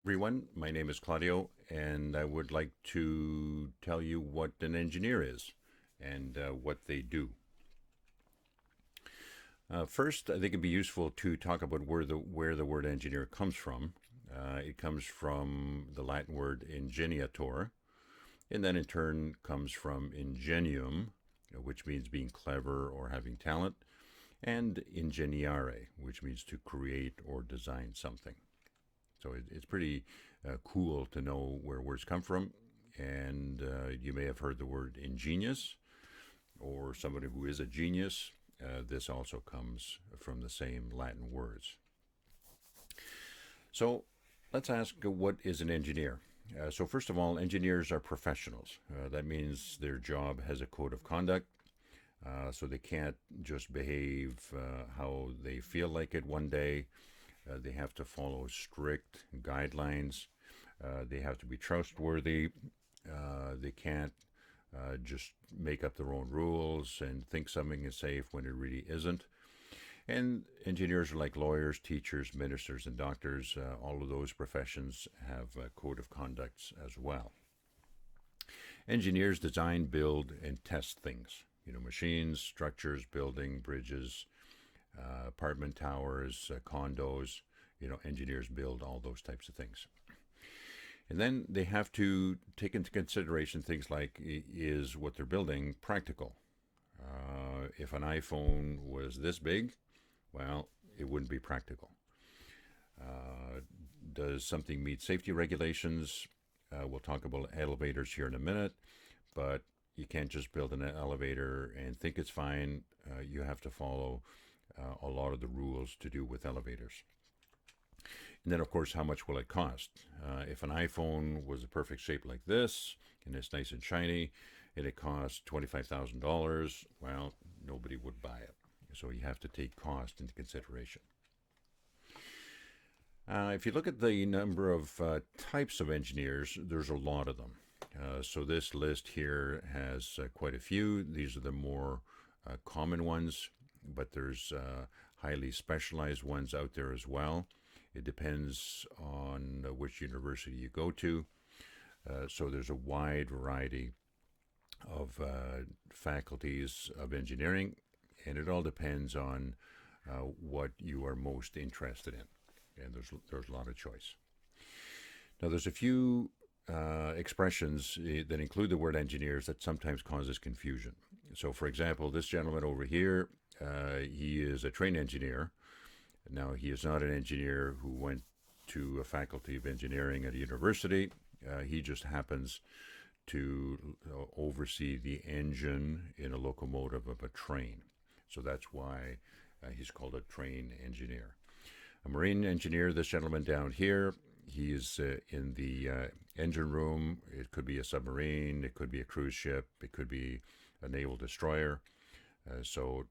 Everyone, my name is Claudio, and I would like to tell you what an engineer is and what they do. First, I think it'd be useful to talk about where the word engineer comes from. It comes from the Latin word ingeniator, and then in turn comes from ingenium, which means being clever or having talent, and ingeniare, which means to create or design something. So it's pretty cool to know where words come from. And you may have heard the word ingenious or somebody who is a genius. This also comes from the same Latin words. So let's ask what is an engineer? So, first of all, engineers are professionals. That means their job has a code of conduct. So they can't just behave how they feel like it one day. They have to follow strict guidelines. They have to be trustworthy. They can't just make up their own rules and think something is safe when it really isn't. And engineers are like lawyers, teachers, ministers, and doctors. All of those professions have a code of conducts as well. Engineers design, build, and test things. Machines, structures, building, bridges, apartment towers, condos. Engineers build all those types of things. And then they have to take into consideration things like, is what they're building practical? If an iPhone was this big, well, it wouldn't be practical. Does something meet safety regulations? We'll talk about elevators here in a minute, but you can't just build an elevator and think it's fine. You have to follow a lot of the rules to do with elevators. And then, of course, how much will it cost? If an iPhone was a perfect shape like this, and it's nice and shiny, and it costs $25,000, well, nobody would buy it. So you have to take cost into consideration. If you look at the number of types of engineers, there's a lot of them. So this list here has quite a few. These are the more common ones, but there's highly specialized ones out there as well. It depends on which university you go to. So there's a wide variety of faculties of engineering, and it all depends on what you are most interested in. And there's a lot of choice. Now, there's a few expressions that include the word engineers that sometimes causes confusion. So, for example, this gentleman over here, he is a trained engineer. Now, he is not an engineer who went to a faculty of engineering at a university. He just happens to oversee the engine in a locomotive of a train. So that's why he's called a train engineer. A marine engineer, this gentleman down here, he is in the engine room. It could be a submarine, it could be a cruise ship, it could be a naval destroyer. So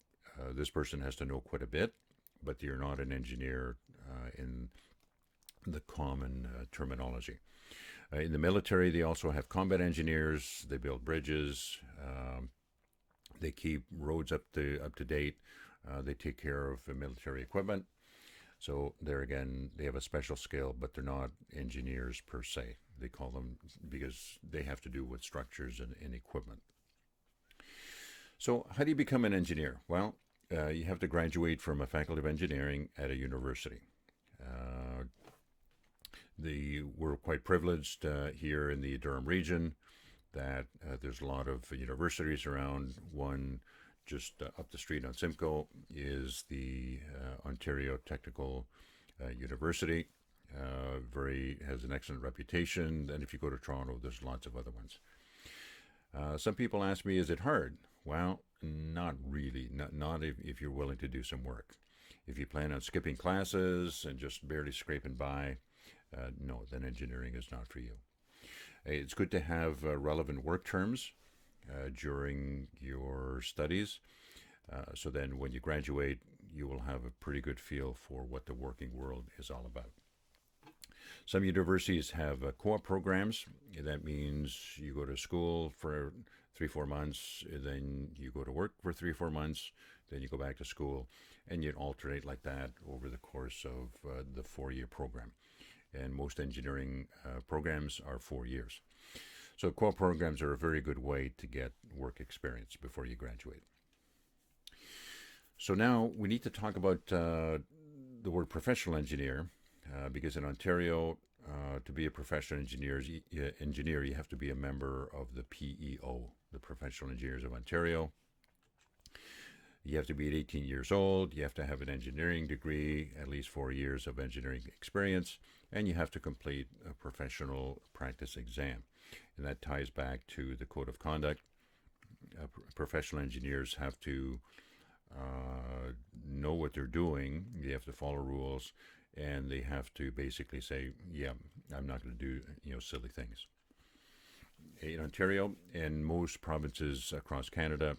this person has to know quite a bit, but you're not an engineer in the common terminology. In the military, they also have combat engineers. They build bridges. They keep roads up to date. They take care of military equipment. So there again, they have a special skill, but they're not engineers per se. They call them because they have to do with structures and equipment. So how do you become an engineer? Well, you have to graduate from a faculty of engineering at a university. Uh, we're quite privileged here in the Durham region that there's a lot of universities around. One just up the street on Simcoe is the Ontario Technical University. Very has an excellent reputation. And if you go to Toronto, there's lots of other ones. Some people ask me, is it hard? Well, not really. Not if you're willing to do some work. If you plan on skipping classes and just barely scraping by, no, then engineering is not for you. It's good to have relevant work terms during your studies. So then when you graduate, you will have a pretty good feel for what the working world is all about. Some universities have co-op programs. That means you go to school for 3-4 months, then you go to work for 3-4 months, then you go back to school, and you alternate like that over the course of the 4-year program. and most engineering programs are 4 years. So core programs are a very good way to get work experience before you graduate. So now we need to talk about the word professional engineer, because in Ontario, to be a professional engineer, you have to be a member of the PEO, the Professional Engineers of Ontario. You have to be 18 years old, you have to have an engineering degree, at least 4 years of engineering experience, and you have to complete a professional practice exam. And that ties back to the Code of Conduct. Professional engineers have to know what they're doing, they have to follow rules, and they have to basically say, yeah, I'm not going to do silly things. In Ontario and most provinces across Canada,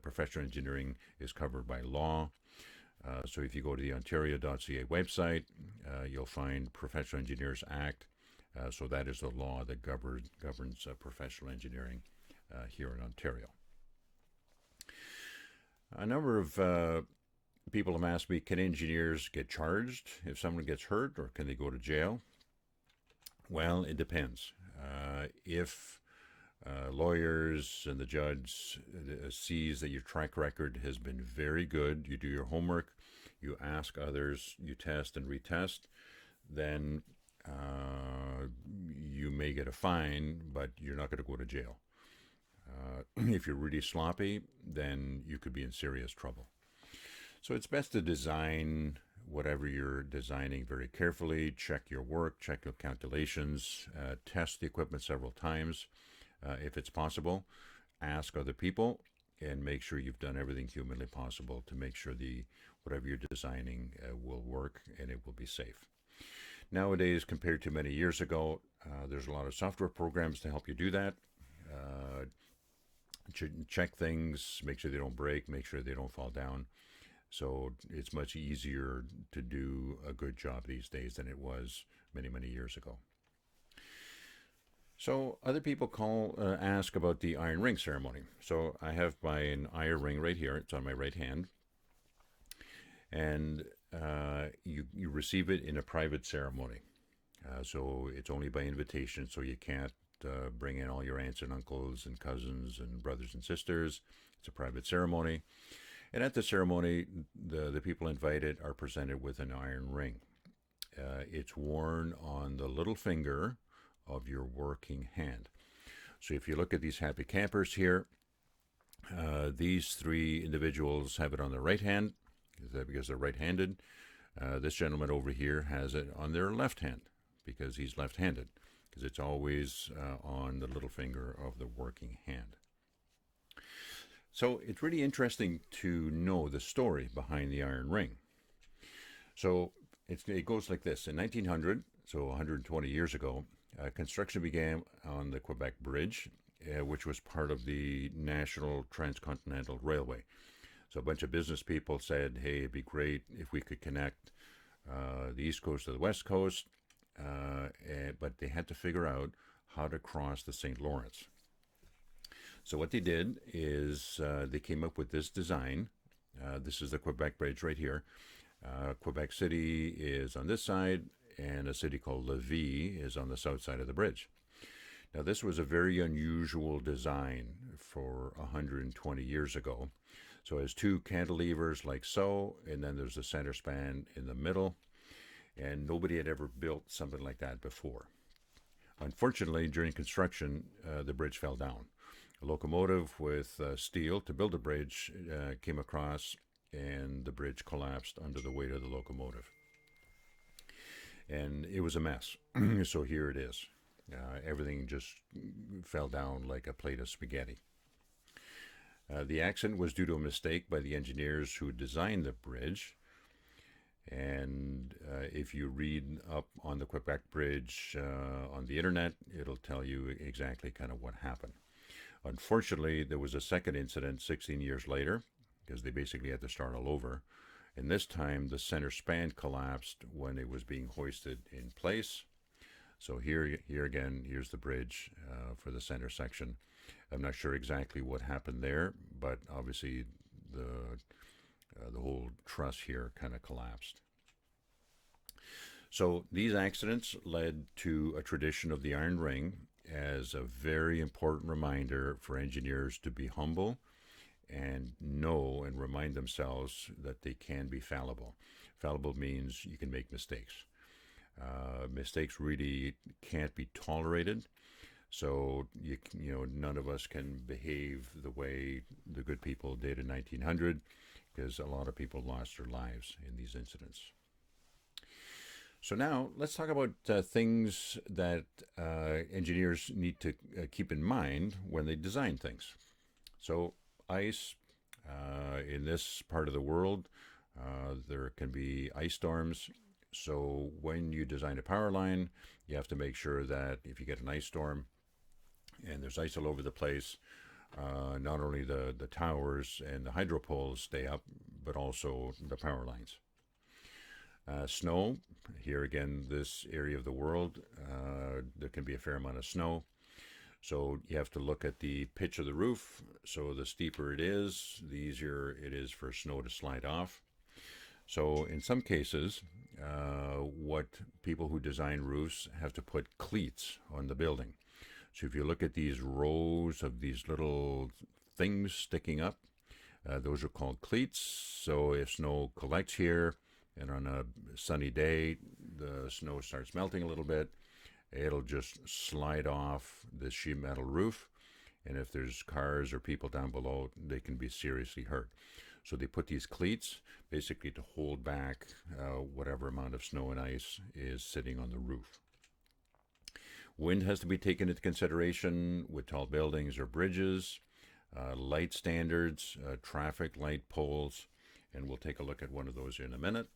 professional engineering is covered by law. So if you go to the ontario.ca website, you'll find Professional Engineers Act. So that is the law that governs professional engineering here in Ontario. A number of people have asked me, can engineers get charged if someone gets hurt, or can they go to jail? Well, it depends. If lawyers and the judge sees that your track record has been very good, you do your homework, you ask others, you test and retest, then you may get a fine, but you're not going to go to jail. If you're really sloppy, then you could be in serious trouble. So it's best to design whatever you're designing very carefully, check your work, check your calculations, test the equipment several times if it's possible, ask other people, and make sure you've done everything humanly possible to make sure whatever you're designing will work and it will be safe. Nowadays, compared to many years ago, there's a lot of software programs to help you do that. Check things, make sure they don't break, make sure they don't fall down. So it's much easier to do a good job these days than it was many, many years ago. So other people ask about the iron ring ceremony. So I have an iron ring right here. It's on my right hand. And you receive it in a private ceremony. So it's only by invitation, so you can't bring in all your aunts and uncles and cousins and brothers and sisters. It's a private ceremony. And at the ceremony, the people invited are presented with an iron ring. It's worn on the little finger of your working hand. So if you look at these happy campers here, these three individuals have it on their right hand, because they're right-handed. This gentleman over here has it on their left hand, because he's left-handed, because it's always on the little finger of the working hand. So it's really interesting to know the story behind the iron ring. So it goes like this. In 1900, so 120 years ago, construction began on the Quebec Bridge, which was part of the National Transcontinental Railway. So a bunch of business people said, hey, it'd be great if we could connect the East Coast to the West Coast, but they had to figure out how to cross the St. Lawrence. So what they did is they came up with this design. This is the Quebec Bridge right here. Quebec City is on this side, and a city called Lévis is on the south side of the bridge. Now, this was a very unusual design for 120 years ago. So it has two cantilevers like so, and then there's a center span in the middle, and nobody had ever built something like that before. Unfortunately, during construction, the bridge fell down. A locomotive with steel to build a bridge came across, and the bridge collapsed under the weight of the locomotive. And it was a mess. So here it is. Everything just fell down like a plate of spaghetti. The accident was due to a mistake by the engineers who designed the bridge. And if you read up on the Quebec Bridge on the internet, it'll tell you exactly kind of what happened. Unfortunately, there was a second incident 16 years later, because they basically had to start all over. And this time, the center span collapsed when it was being hoisted in place. So here again, here's the bridge for the center section. I'm not sure exactly what happened there, but obviously the whole truss here kind of collapsed. So these accidents led to a tradition of the Iron Ring as a very important reminder for engineers to be humble and know and remind themselves that they can be fallible. Fallible means you can make mistakes. Mistakes really can't be tolerated. So none of us can behave the way the good people did in 1900, because a lot of people lost their lives in these incidents. So now let's talk about things that engineers need to keep in mind when they design things. So ice, in this part of the world, there can be ice storms. So when you design a power line, you have to make sure that if you get an ice storm and there's ice all over the place, not only the towers and the hydro poles stay up, but also the power lines. Snow, here again, this area of the world, there can be a fair amount of snow. So you have to look at the pitch of the roof. So the steeper it is, the easier it is for snow to slide off. So in some cases, what people who design roofs have to put cleats on the building. So if you look at these rows of these little things sticking up, those are called cleats. So if snow collects here, and on a sunny day, the snow starts melting a little bit, it'll just slide off the sheet metal roof. And if there's cars or people down below, they can be seriously hurt. So they put these cleats basically to hold back whatever amount of snow and ice is sitting on the roof. Wind has to be taken into consideration with tall buildings or bridges, light standards, traffic light poles, and we'll take a look at one of those in a minute.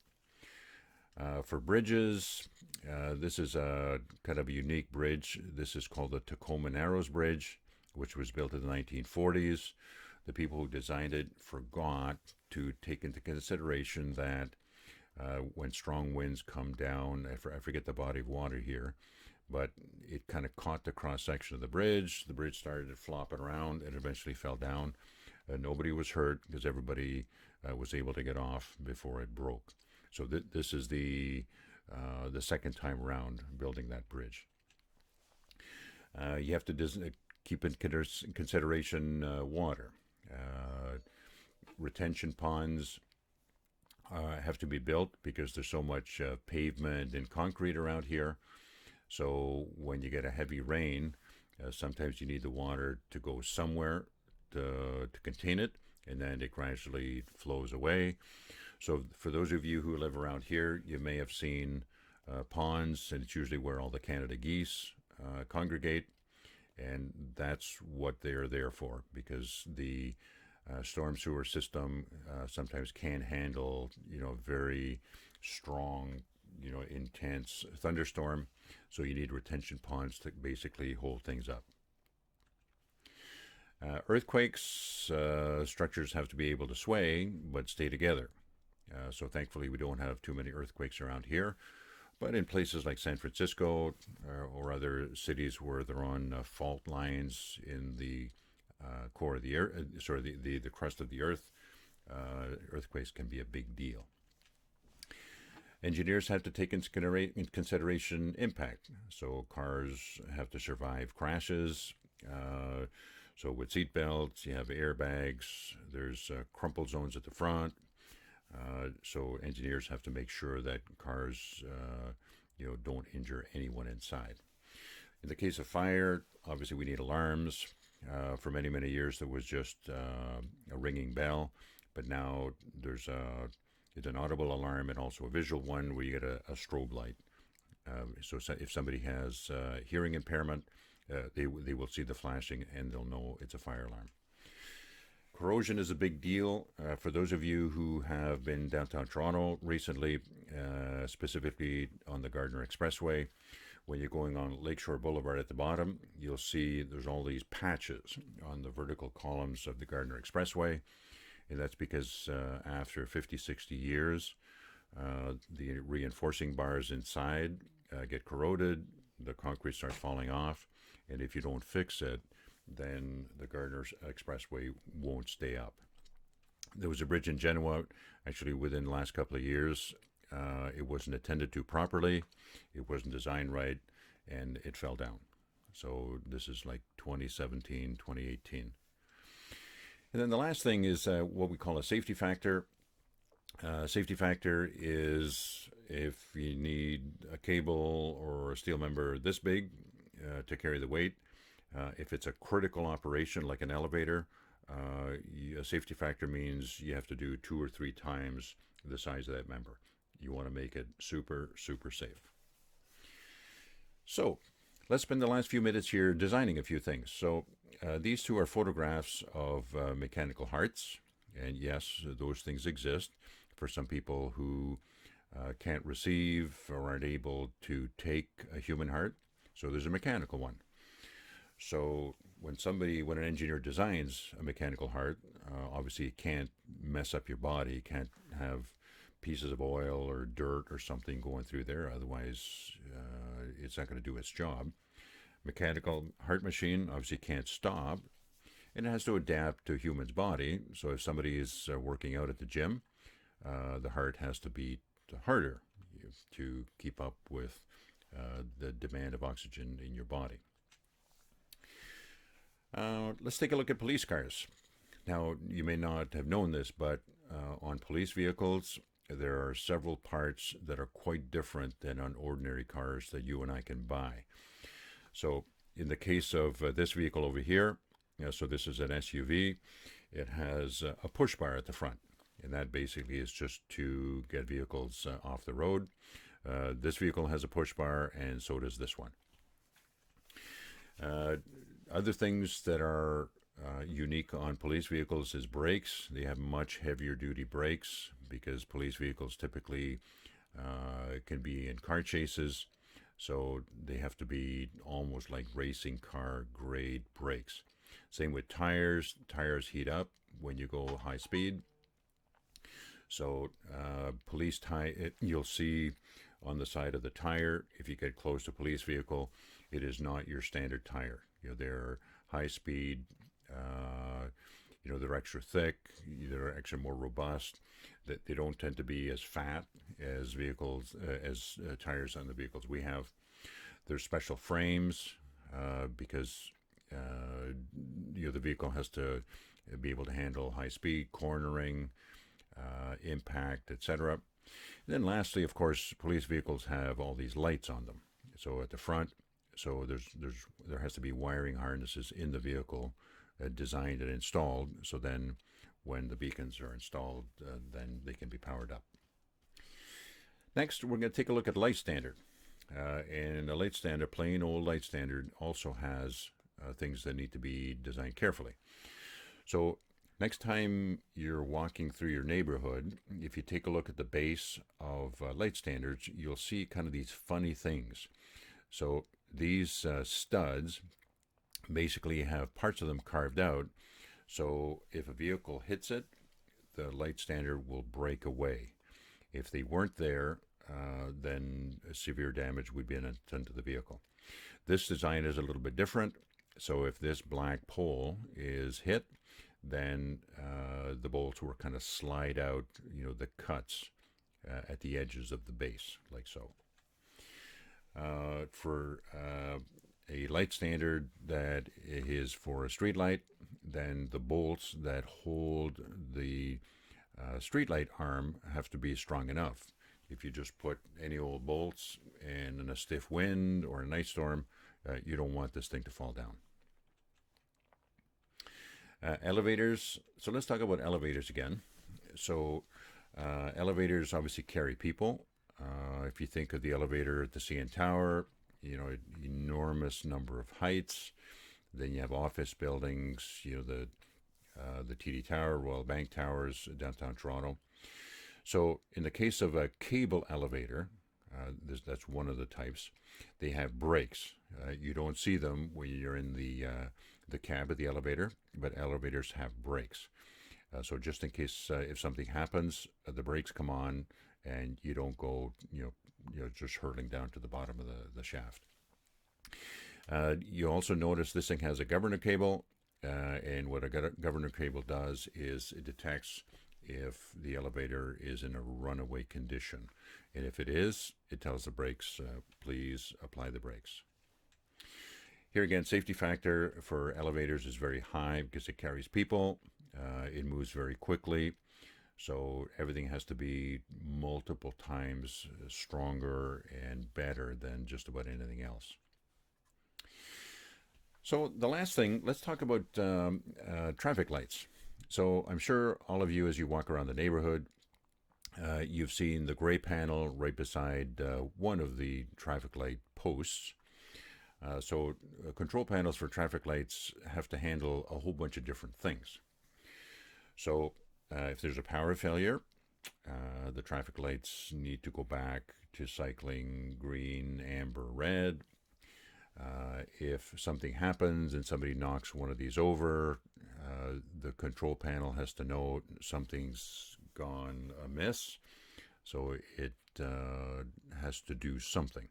For bridges, this is a kind of a unique bridge. This is called the Tacoma Narrows Bridge, which was built in the 1940s. The people who designed it forgot to take into consideration that when strong winds come down, I forget the body of water here, but it kind of caught the cross section of the bridge. The bridge started flopping around and eventually fell down. Nobody was hurt because everybody was able to get off before it broke. So this is the second time around building that bridge. You have to keep in consideration water. Retention ponds have to be built because there's so much pavement and concrete around here. So when you get a heavy rain, sometimes you need the water to go somewhere to contain it, and then it gradually flows away. So for those of you who live around here, you may have seen ponds, and it's usually where all the Canada geese congregate, and that's what they're there for, because the storm sewer system sometimes can handle, very strong, intense thunderstorm. So you need retention ponds to basically hold things up. Earthquakes, structures have to be able to sway, but stay together. So thankfully we don't have too many earthquakes around here. But in places like San Francisco or other cities where they're on fault lines in the core of the earth, the crust of the earth, earthquakes can be a big deal. Engineers have to take into consideration impact. So cars have to survive crashes. So with seat belts, you have airbags. There's crumple zones at the front. So engineers have to make sure that cars, don't injure anyone inside. In the case of fire, obviously we need alarms. For many, many years there was just a ringing bell, but now there's an audible alarm and also a visual one where you get a strobe light. So if somebody has hearing impairment, they will see the flashing and they'll know it's a fire alarm. Corrosion is a big deal. For those of you who have been downtown Toronto recently, specifically on the Gardiner Expressway, when you're going on Lakeshore Boulevard at the bottom, you'll see there's all these patches on the vertical columns of the Gardiner Expressway. And that's because after 50, 60 years, the reinforcing bars inside get corroded, the concrete starts falling off, and if you don't fix it, then the Gardiner Expressway won't stay up. There was a bridge in Genoa, actually within the last couple of years, it wasn't attended to properly, it wasn't designed right, and it fell down. So this is like 2017, 2018. And then the last thing is what we call a safety factor. Safety factor is if you need a cable or a steel member this big to carry the weight. If it's a critical operation like an elevator, a safety factor means you have to do 2 or 3 times the size of that member. You want to make it super, super safe. So let's spend the last few minutes here designing a few things. So these two are photographs of mechanical hearts. And yes, those things exist for some people who can't receive or aren't able to take a human heart. So there's a mechanical one. So when an engineer designs a mechanical heart, obviously it can't mess up your body. You can't have pieces of oil or dirt or something going through there. Otherwise, it's not going to do its job. Mechanical heart machine obviously can't stop, and it has to adapt to a human's body. So if somebody is working out at the gym, the heart has to beat harder to keep up with the demand of oxygen in your body. Let's take a look at police cars. Now, you may not have known this, but on police vehicles, there are several parts that are quite different than on ordinary cars that you and I can buy. So in the case of this vehicle over here, so this is an SUV, it has a push bar at the front. And that basically is just to get vehicles off the road. This vehicle has a push bar, and so does this one. Other things that are unique on police vehicles is brakes. They have much heavier duty brakes because police vehicles typically can be in car chases. So they have to be almost like racing car grade brakes. Same with tires. Tires heat up when you go high speed. So police tire, you'll see on the side of the tire, if you get close to a police vehicle, it is not your standard tire. They're high speed, they're extra thick, they're extra more robust. They don't tend to be as fat as vehicles, as tires on the vehicles we have. There's special frames because the vehicle has to be able to handle high speed, cornering, impact, etc. Then lastly, of course, police vehicles have all these lights on them. So at the front, so there has to be wiring harnesses in the vehicle designed and installed. So then when the beacons are installed, then they can be powered up. Next, we're going to take a look at light standard. And a light standard, plain old light standard, also has things that need to be designed carefully. So next time you're walking through your neighborhood, if you take a look at the base of light standards, you'll see kind of these funny things. So these studs basically have parts of them carved out. So if a vehicle hits it, the light standard will break away. If they weren't there, then severe damage would be done to the vehicle. This design is a little bit different. So if this black pole is hit, then the bolts will kind of slide out, the cuts at the edges of the base, like so. For a light standard that is for a street light, then the bolts that hold the street light arm have to be strong enough. If you just put any old bolts and in a stiff wind or a night storm, you don't want this thing to fall down. Elevators. So let's talk about elevators again. So elevators obviously carry people. If you think of the elevator at the CN Tower, enormous number of heights. Then you have office buildings, the TD Tower, Royal Bank Towers, downtown Toronto. So in the case of a cable elevator, that's one of the types, they have brakes. You don't see them when you're in the cab of the elevator, but elevators have brakes. So just in case if something happens, the brakes come on and you don't go, just hurtling down to the bottom of the shaft. You also notice this thing has a governor cable, and what a governor cable does is it detects if the elevator is in a runaway condition. And if it is, it tells the brakes, please apply the brakes. Here again, safety factor for elevators is very high because it carries people. It moves very quickly. So everything has to be multiple times stronger and better than just about anything else. So the last thing, let's talk about traffic lights. So I'm sure all of you, as you walk around the neighborhood, you've seen the gray panel right beside one of the traffic light posts. So control panels for traffic lights have to handle a whole bunch of different things. So if there's a power failure, the traffic lights need to go back to cycling green, amber, red. If something happens and somebody knocks one of these over, the control panel has to know something's gone amiss, so it has to do something.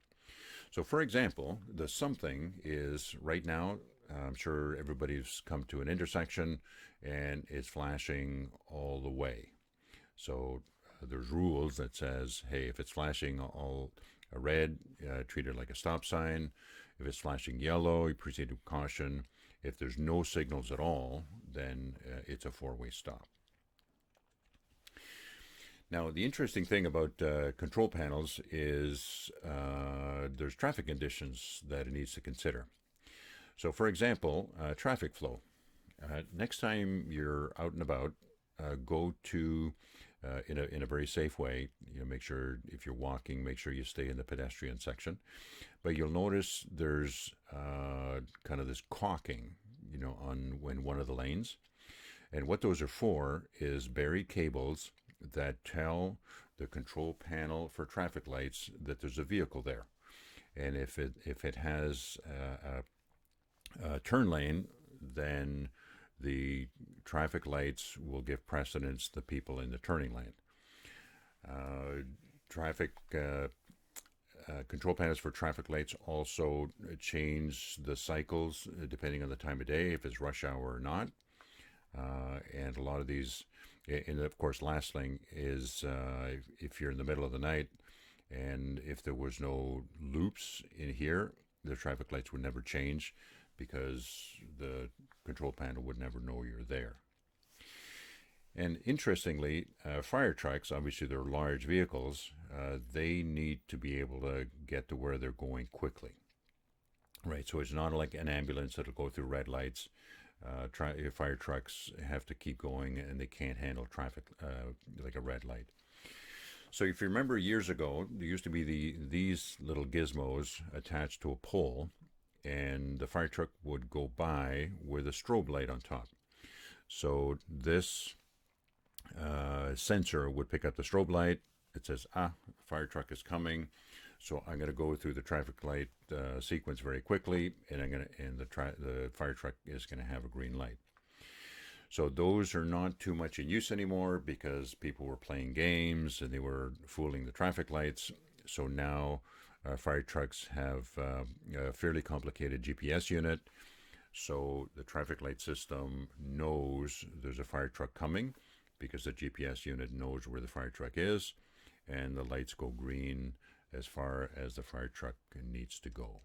So for example, the something is right now, I'm sure everybody's come to an intersection and it's flashing all the way. So there's rules that says, hey, if it's flashing all red, treat it like a stop sign. If it's flashing yellow, you proceed with caution. If there's no signals at all, then it's a four-way stop. Now, the interesting thing about control panels is there's traffic conditions that it needs to consider. So, for example, traffic flow. Next time you're out and about, go to in a very safe way. Make sure if you're walking, make sure you stay in the pedestrian section. But you'll notice there's kind of this caulking, on one of the lanes. And what those are for is buried cables that tell the control panel for traffic lights that there's a vehicle there. And if it has a turn lane, then the traffic lights will give precedence to people in the turning lane. Control panels for traffic lights also change the cycles depending on the time of day, if it's rush hour or not. And a lot of these, and of course, last thing is if you're in the middle of the night and if there was no loops in here, the traffic lights would never change because the control panel would never know you're there. And interestingly, fire trucks, obviously they're large vehicles, they need to be able to get to where they're going quickly. Right, so it's not like an ambulance that'll go through red lights. Fire trucks have to keep going and they can't handle traffic like a red light. So if you remember years ago, there used to be these little gizmos attached to a pole, and the fire truck would go by with a strobe light on top. So this sensor would pick up the strobe light. It says, fire truck is coming. So I'm going to go through the traffic light sequence very quickly, and the fire truck is going to have a green light. So those are not too much in use anymore because people were playing games and they were fooling the traffic lights. So now fire trucks have a fairly complicated GPS unit. So the traffic light system knows there's a fire truck coming because the GPS unit knows where the fire truck is, and the lights go green as far as the fire truck needs to go.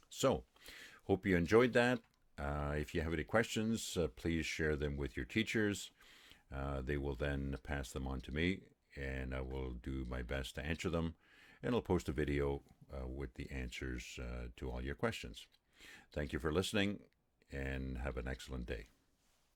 So, hope you enjoyed that. If you have any questions, please share them with your teachers. They will then pass them on to me, and I will do my best to answer them, and I'll post a video with the answers to all your questions. Thank you for listening, and have an excellent day.